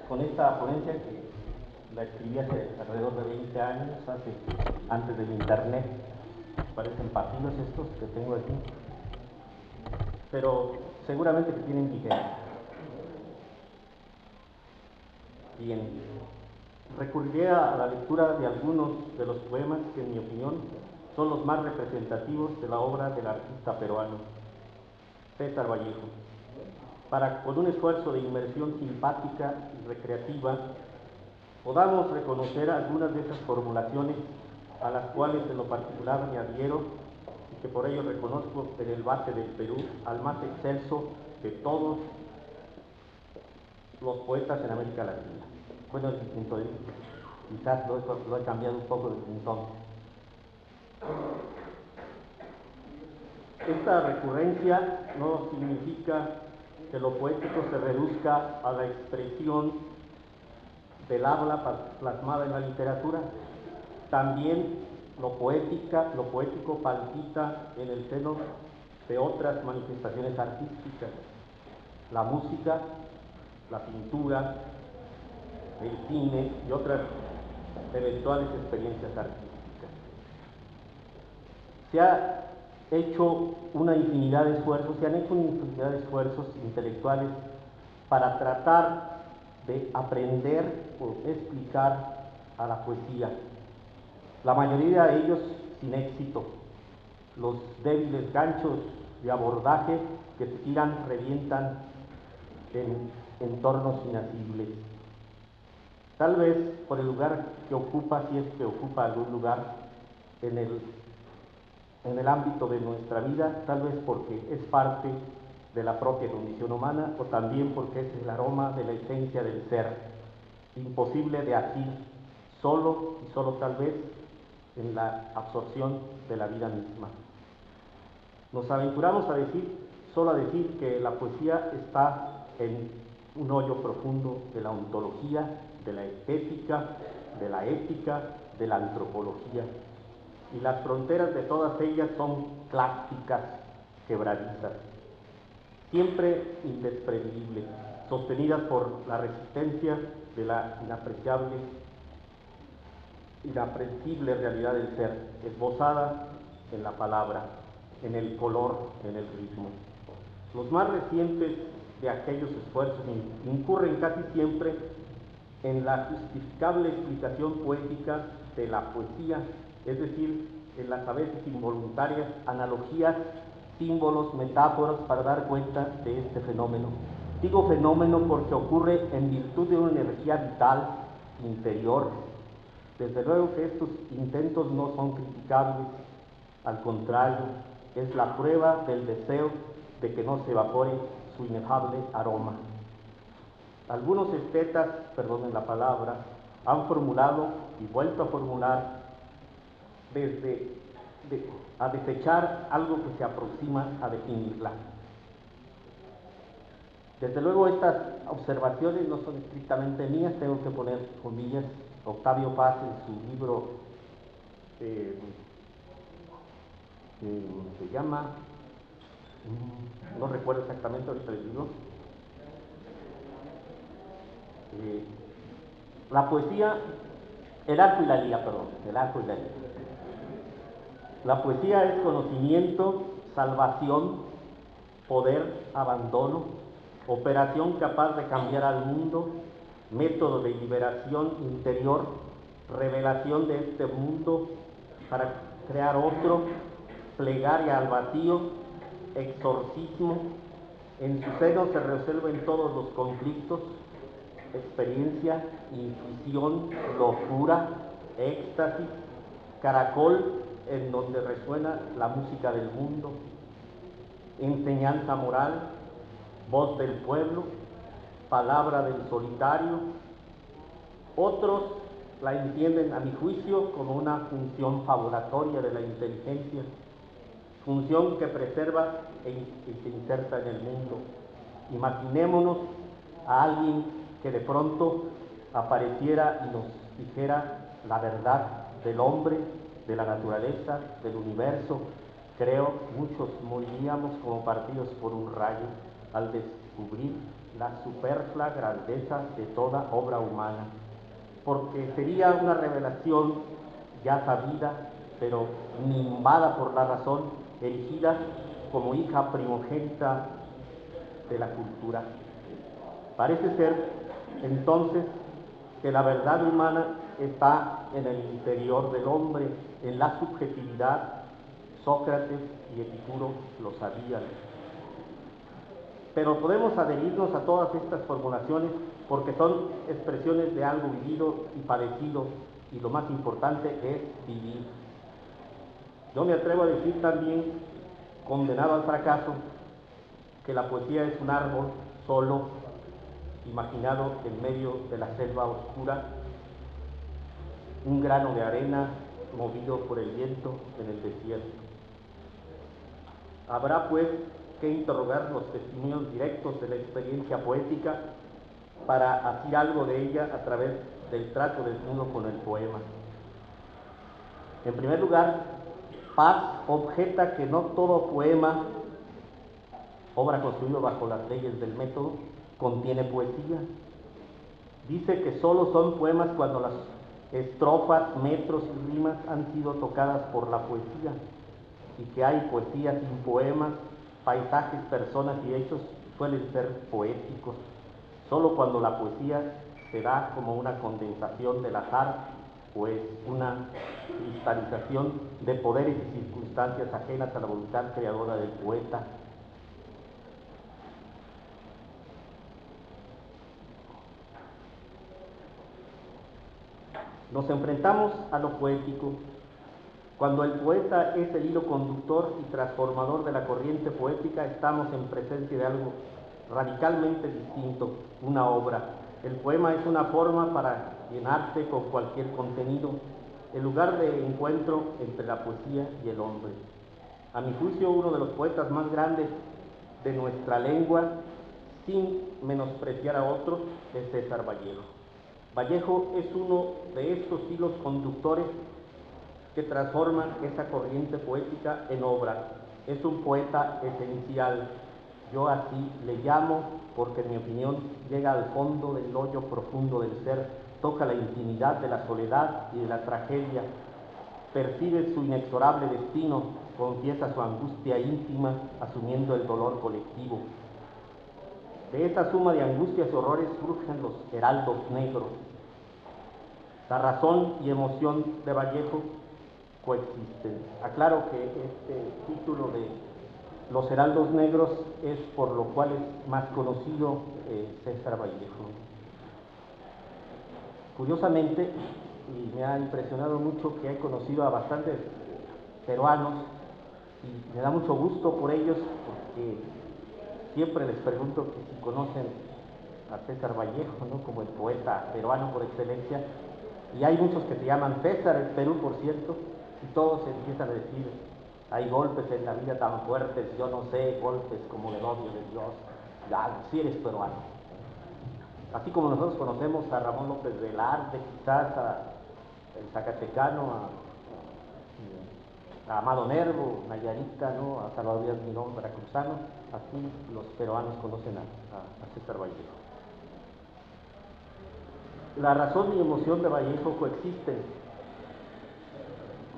con esta ponencia que la escribí hace alrededor de 20 años, antes del internet. Parecen partidos estos que tengo aquí, pero seguramente que tienen vigencia. Bien, recurriré a la lectura de algunos de los poemas que, en mi opinión, son los más representativos de la obra del artista peruano César Vallejo, para, con un esfuerzo de inmersión simpática y recreativa, podamos reconocer algunas de esas formulaciones a las cuales en lo particular me adhiero y que por ello reconozco en el bate del Perú al más excelso de todos los poetas en América Latina. Bueno, desde mi punto de vista, quizás lo he cambiado un poco desde entonces. Esta recurrencia no significa que lo poético se reduzca a la expresión del habla plasmada en la literatura. También lo poético palpita en el seno de otras manifestaciones artísticas: la música, la pintura, el cine y otras eventuales experiencias artísticas. Se han hecho una infinidad de esfuerzos intelectuales para tratar de aprender o explicar a la poesía. La mayoría de ellos sin éxito. Los débiles ganchos de abordaje que se tiran revientan en entornos inasibles. Tal vez por el lugar que ocupa, si es que ocupa algún lugar en el ámbito de nuestra vida, tal vez porque es parte de la propia condición humana, o también porque es el aroma de la esencia del ser, imposible de asir, solo y solo tal vez en la absorción de la vida misma. Nos aventuramos solo a decir que la poesía está en un hoyo profundo de la ontología, de la estética, de la ética, de la antropología, y las fronteras de todas ellas son plásticas, quebradizas, siempre indesprescindibles, sostenidas por la resistencia de la inapreciable realidad del ser, esbozada en la palabra, en el color, en el ritmo. Los más recientes de aquellos esfuerzos incurren casi siempre en la justificable explicación poética de la poesía, es decir, en las a veces involuntarias analogías, símbolos, metáforas para dar cuenta de este fenómeno. Digo fenómeno porque ocurre en virtud de una energía vital interior. Desde luego que estos intentos no son criticables, al contrario, es la prueba del deseo de que no se evapore su inefable aroma. Algunos estetas, perdonen la palabra, han formulado y vuelto a formular a desechar algo que se aproxima a definirla. Desde luego estas observaciones no son estrictamente mías, tengo que poner comillas. Octavio Paz, en su libro se llama, no recuerdo exactamente, ahorita les digo, la poesía, el arco y la lira. La poesía es conocimiento, salvación, poder, abandono, operación capaz de cambiar al mundo, método de liberación interior, revelación de este mundo para crear otro, plegaria al vacío, exorcismo. En su seno se resuelven todos los conflictos: experiencia, intuición, locura, éxtasis, caracol en donde resuena la música del mundo, enseñanza moral, voz del pueblo, palabra del solitario. Otros la entienden, a mi juicio, como una función fabulatoria de la inteligencia, función que preserva y se inserta en el mundo. Imaginémonos a alguien que de pronto apareciera y nos dijera la verdad del hombre, de la naturaleza, del universo. Creo muchos moriríamos como partidos por un rayo al descubrir la superflua grandeza de toda obra humana, porque sería una revelación ya sabida, pero nimbada por la razón, erigida como hija primogénita de la cultura. Parece ser, entonces, que la verdad humana está en el interior del hombre, en la subjetividad. Sócrates y Epicuro lo sabían. Pero podemos adherirnos a todas estas formulaciones porque son expresiones de algo vivido y padecido, y lo más importante es vivir. Yo me atrevo a decir también, condenado al fracaso, que la poesía es un árbol solo, imaginado en medio de la selva oscura, un grano de arena movido por el viento en el desierto. Habrá pues que interrogar los testimonios directos de la experiencia poética para asir algo de ella a través del trato desnudo con el poema. En primer lugar, Paz objeta que no todo poema, obra construida bajo las leyes del método, contiene poesía. Dice que solo son poemas cuando las estrofas, metros y rimas han sido tocadas por la poesía, y que hay poesía sin poemas, paisajes, personas y hechos suelen ser poéticos, solo cuando la poesía se da como una condensación del azar, pues una cristalización de poderes y circunstancias ajenas a la voluntad creadora del poeta. Nos enfrentamos a lo poético cuando el poeta es el hilo conductor y transformador de la corriente poética. Estamos en presencia de algo radicalmente distinto, una obra. El poema es una forma para llenarse con cualquier contenido, el lugar de encuentro entre la poesía y el hombre. A mi juicio, uno de los poetas más grandes de nuestra lengua, sin menospreciar a otros, es César Vallejo. Vallejo es uno de estos hilos conductores que transforman esa corriente poética en obra. Es un poeta esencial. Yo así le llamo porque, en mi opinión, llega al fondo del hoyo profundo del ser, toca la intimidad de la soledad y de la tragedia, percibe su inexorable destino, confiesa su angustia íntima, asumiendo el dolor colectivo. De esa suma de angustias y horrores surgen los heraldos negros. La razón y emoción de Vallejo coexisten. Aclaro que este título de Los Heraldos Negros es por lo cual es más conocido César Vallejo. Curiosamente, y me ha impresionado mucho que he conocido a bastantes peruanos, y me da mucho gusto por ellos, porque siempre les pregunto que si conocen a César Vallejo, ¿no?, como el poeta peruano por excelencia, y hay muchos que se llaman César en Perú, por cierto, y todos empiezan a decir: hay golpes en la vida tan fuertes, yo no sé, golpes como el odio de Dios. Ya, si eres peruano. Así como nosotros conocemos a Ramón López Velarde, quizás el zacatecano, a Amado Nervo, Nayarita, ¿no?, a Salvador Díaz Mirón, veracruzano, así los peruanos conocen a César Vallejo. La razón y emoción de Vallejo coexisten.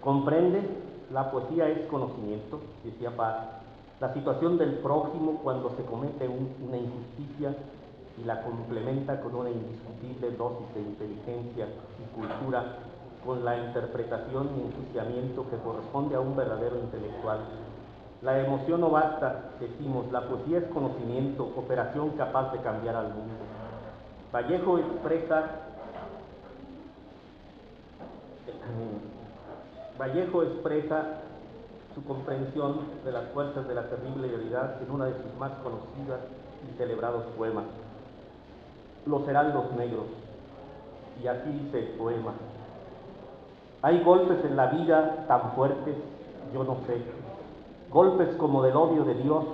Comprende, la poesía es conocimiento, decía Paz, la situación del prójimo cuando se comete una injusticia, y la complementa con una indiscutible dosis de inteligencia y cultura, con la interpretación y enjuiciamiento que corresponde a un verdadero intelectual. La emoción no basta, decimos, la poesía es conocimiento, operación capaz de cambiar al mundo. Vallejo expresa su comprensión de las fuerzas de la terrible realidad en una de sus más conocidas y celebrados poemas, Los Heraldos Negros. Y así dice el poema: hay golpes en la vida tan fuertes, yo no sé, golpes como del odio de Dios,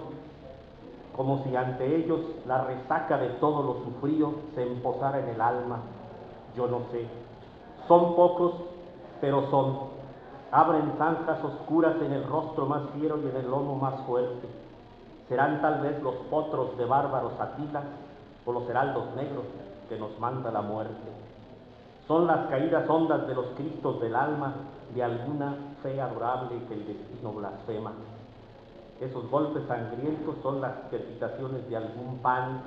como si ante ellos la resaca de todo lo sufrido se emposara en el alma, yo no sé. Son pocos, pero son. Abren zanjas oscuras en el rostro más fiero y en el lomo más fuerte. Serán tal vez los potros de bárbaros Atilas, o los heraldos negros que nos manda la muerte. Son las caídas hondas de los cristos del alma de alguna fe adorable que el destino blasfema. Esos golpes sangrientos son las crepitaciones de algún pan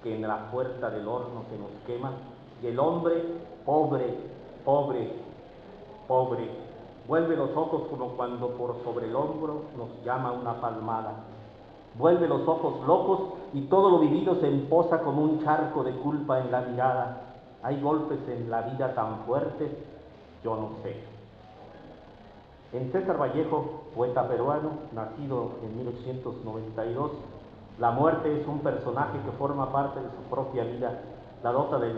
que en la puerta del horno se nos quema, y el hombre, pobre, pobre, pobre, vuelve los ojos como cuando por sobre el hombro nos llama una palmada. Vuelve los ojos locos y todo lo vivido se emposa como un charco de culpa en la mirada. Hay golpes en la vida tan fuertes, yo no sé. En César Vallejo, poeta peruano, nacido en 1892, la muerte es un personaje que forma parte de su propia vida, la dota del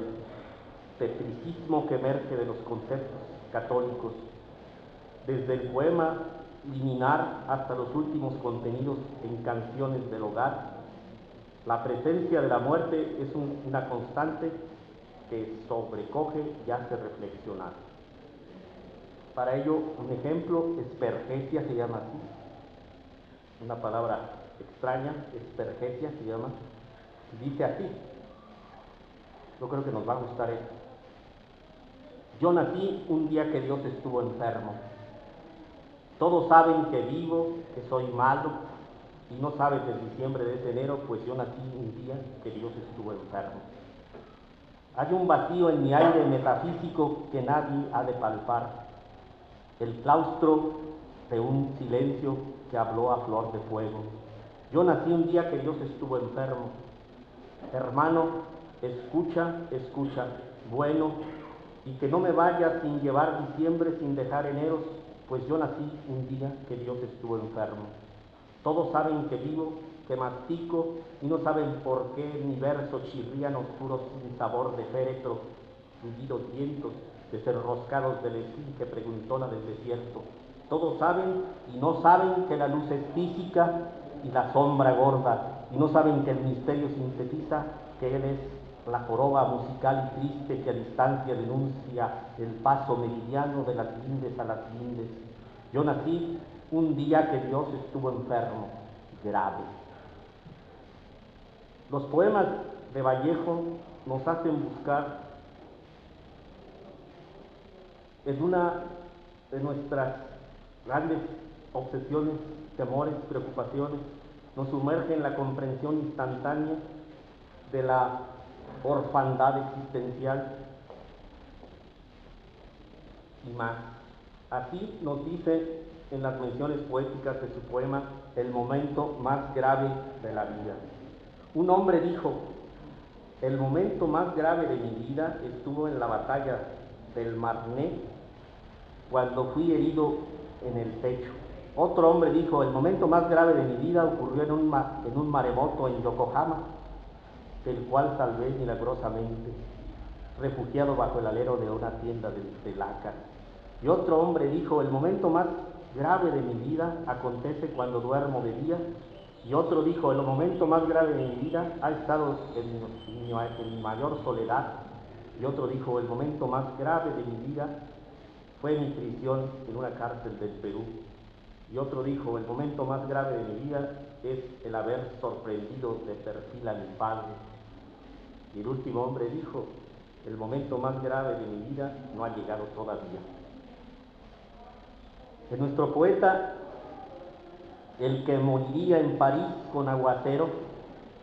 tetricismo que emerge de los conceptos católicos, desde el poema liminar hasta los últimos contenidos en canciones del hogar. La presencia de la muerte es una constante que sobrecoge y hace reflexionar. Para ello, un ejemplo, espergesia se llama así, una palabra extraña, espergesia se llama, dice así, yo creo que nos va a gustar esto. Yo nací un día que Dios estuvo enfermo. Todos saben que vivo, que soy malo, y no saben desde diciembre de ese enero, pues yo nací un día que Dios estuvo enfermo. Hay un vacío en mi aire metafísico que nadie ha de palpar, el claustro de un silencio que habló a flor de fuego. Yo nací un día que Dios estuvo enfermo. Hermano, escucha, escucha, bueno, y que no me vaya sin llevar diciembre, sin dejar eneros, pues yo nací un día que Dios estuvo enfermo. Todos saben que vivo, que mastico, y no saben por qué mi verso chirrían oscuros sin sabor de féretro, hundidos vientos, desenroscados del esfinge preguntona del desierto. Todos saben y no saben que la luz es física y la sombra gorda, y no saben que el misterio sintetiza que él es la joroba musical y triste que a distancia denuncia el paso meridiano de las lindes a las lindes. Yo nací un día que Dios estuvo enfermo, grave. Los poemas de Vallejo nos hacen buscar en una de nuestras grandes obsesiones, temores, preocupaciones, nos sumerge en la comprensión instantánea de la orfandad existencial y más. Así nos dice en las menciones poéticas de su poema El momento más grave de la vida. Un hombre dijo: el momento más grave de mi vida estuvo en la batalla del Marne, cuando fui herido en el pecho. Otro hombre dijo: el momento más grave de mi vida ocurrió en un maremoto en Yokohama, del cual salvé milagrosamente, refugiado bajo el alero de una tienda de laca. Y otro hombre dijo: el momento más grave de mi vida acontece cuando duermo de día. Y otro dijo: el momento más grave de mi vida ha estado en mi mayor soledad. Y otro dijo: el momento más grave de mi vida fue mi prisión en una cárcel del Perú. Y otro dijo: el momento más grave de mi vida es el haber sorprendido de perfil a mi padre. Y el último hombre dijo: el momento más grave de mi vida no ha llegado todavía. De nuestro poeta, el que moriría en París con aguacero,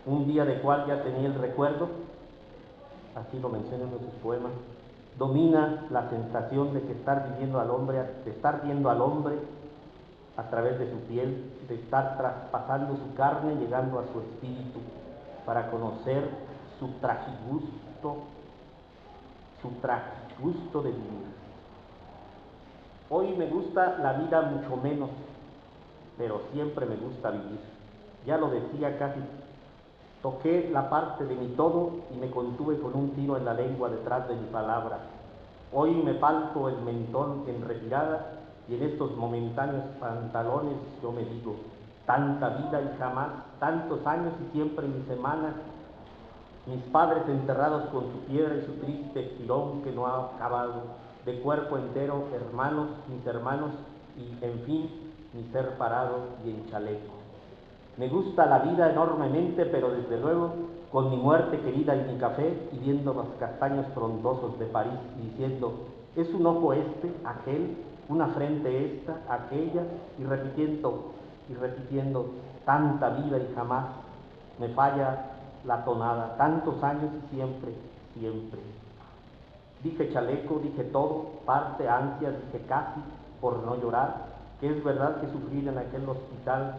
un día de cual ya tenía el recuerdo, así lo menciona en sus poemas, domina la sensación de que estar viendo al hombre a través de su piel, de estar traspasando su carne, llegando a su espíritu, para conocer su tragigusto de vivir. Hoy me gusta la vida mucho menos, pero siempre me gusta vivir. Ya lo decía casi, toqué la parte de mi todo y me contuve con un tiro en la lengua detrás de mi palabra. Hoy me palpo el mentón en retirada y en estos momentáneos pantalones yo me digo: tanta vida y jamás, tantos años y siempre mis semanas, mis padres enterrados con su piedra y su triste estirón que no ha acabado, de cuerpo entero, hermanos, mis hermanos, y en fin, mi ser parado y en chaleco. Me gusta la vida enormemente, pero desde luego con mi muerte querida y mi café, y viendo los castaños frondosos de París, y diciendo, es un ojo este, aquel, una frente esta, aquella, y repitiendo, tanta vida y jamás me falla la tonada, tantos años y siempre, siempre. Dije chaleco, dije todo, parte, ansia, dije casi, por no llorar, que es verdad que sufrir en aquel hospital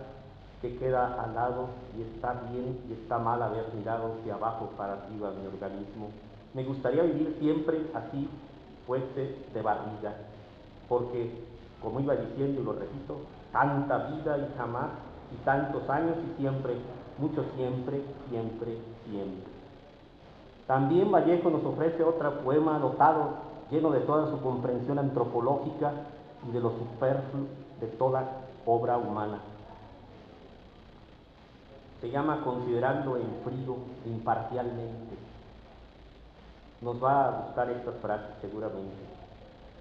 que queda al lado, y está bien y está mal haber mirado de abajo para arriba mi organismo. Me gustaría vivir siempre así, fuese de barriga, porque, como iba diciendo y lo repito, tanta vida y jamás, y tantos años y siempre, mucho siempre, siempre, siempre. También Vallejo nos ofrece otro poema dotado, lleno de toda su comprensión antropológica y de lo superfluo de toda obra humana. Se llama Considerando en frío imparcialmente. Nos va a gustar estas frases seguramente.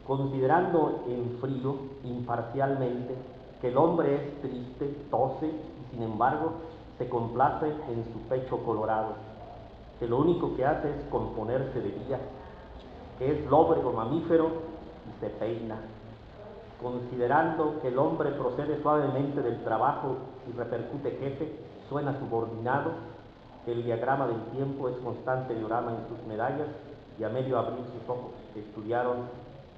Considerando en frío imparcialmente que el hombre es triste, tose y sin embargo se complace en su pecho colorado, que lo único que hace es componerse de día, que es lóbrego mamífero y se peina. Considerando que el hombre procede suavemente del trabajo y repercute jefe, suena subordinado, que el diagrama del tiempo es constante diorama en sus medallas, y a medio abrir sus ojos estudiaron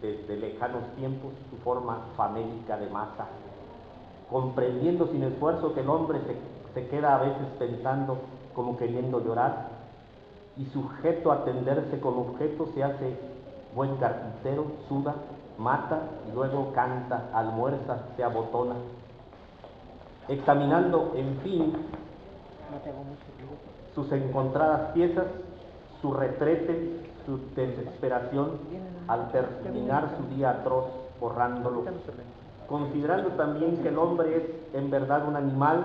desde lejanos tiempos su forma famélica de masa. Comprendiendo sin esfuerzo que el hombre se queda a veces pensando como queriendo llorar, y sujeto a tenderse como objeto se hace buen carpintero, suda, mata y luego canta, almuerza, se abotona. Examinando, en fin, sus encontradas piezas, su retrete, su desesperación, al terminar su día atroz, borrándolo. Considerando también que el hombre es en verdad un animal,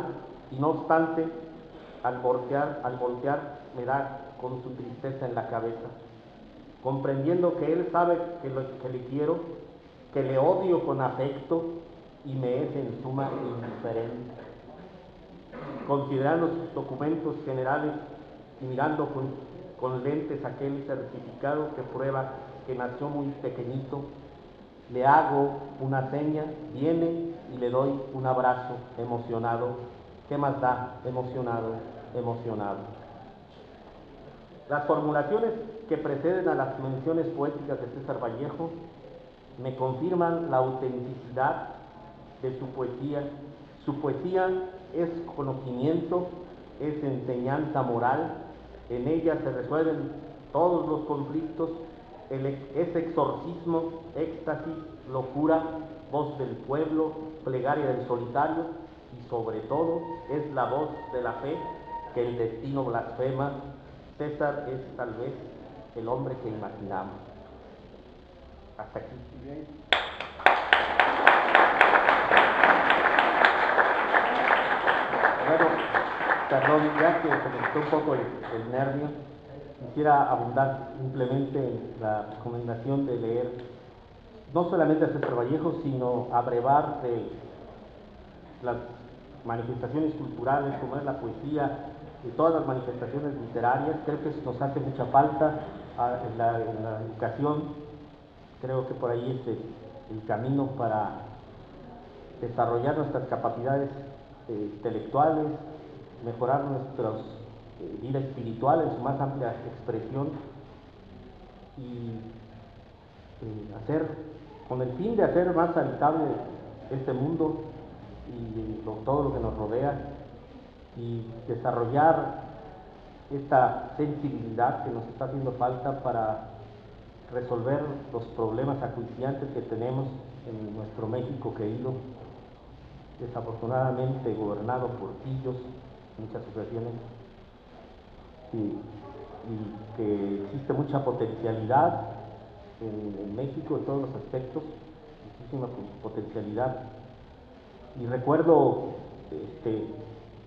y no obstante, al voltear me da con su tristeza en la cabeza. Comprendiendo que él sabe que le quiero, que le odio con afecto y me es en suma indiferente. Considerando sus documentos generales y mirando con lentes aquel certificado que prueba que nació muy pequeñito, le hago una seña, viene y le doy un abrazo emocionado. ¿Qué más da? Emocionado, emocionado. Las formulaciones que preceden a las menciones poéticas de César Vallejo me confirman la autenticidad de su poesía. Su poesía es conocimiento, es enseñanza moral, en ella se resuelven todos los conflictos, es exorcismo, éxtasis, locura, voz del pueblo, plegaria del solitario, y sobre todo es la voz de la fe que el destino blasfema. César es tal vez el hombre que imaginamos. Hasta aquí. Bueno, perdón, ya que comentó un poco el nervio, quisiera abundar simplemente en la recomendación de leer no solamente a César Vallejo, sino a brevar de las manifestaciones culturales, como es la poesía, y todas las manifestaciones literarias. Creo que nos hace mucha falta en la educación. Creo que por ahí es el camino para desarrollar nuestras capacidades intelectuales, mejorar nuestra vida espiritual en su más amplia expresión, y hacer, con el fin de hacer más habitable este mundo y todo lo que nos rodea, y desarrollar esta sensibilidad que nos está haciendo falta para resolver los problemas acuciantes que tenemos en nuestro México querido, desafortunadamente gobernado por pillos en muchas ocasiones, y que existe mucha potencialidad en México en todos los aspectos, muchísima potencialidad. Y recuerdo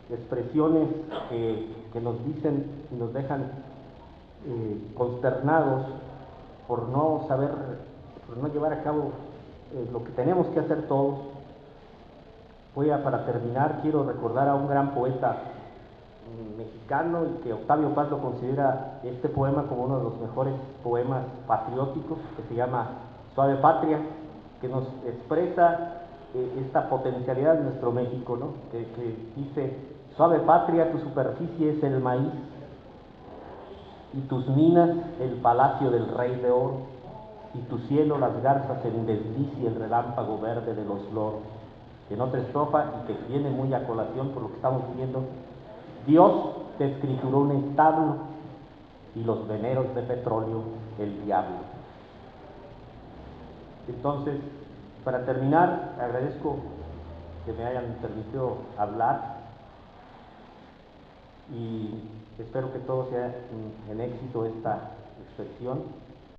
expresiones que nos dicen y nos dejan consternados por no saber, por no llevar a cabo lo que tenemos que hacer todos. Para terminar, quiero recordar a un gran poeta mexicano y que Octavio Paz lo considera este poema como uno de los mejores poemas patrióticos, que se llama Suave Patria, que nos expresa esta potencialidad de nuestro México, ¿no? Que dice: suave patria, tu superficie es el maíz y tus minas el palacio del rey de oro, y tu cielo las garzas en desliz y el relámpago verde de los loros. En otra estrofa, y que viene muy a colación por lo que estamos viendo: Dios te escrituró un establo y los veneros de petróleo el diablo. Entonces, para terminar, agradezco que me hayan permitido hablar y espero que todo sea en éxito esta expresión.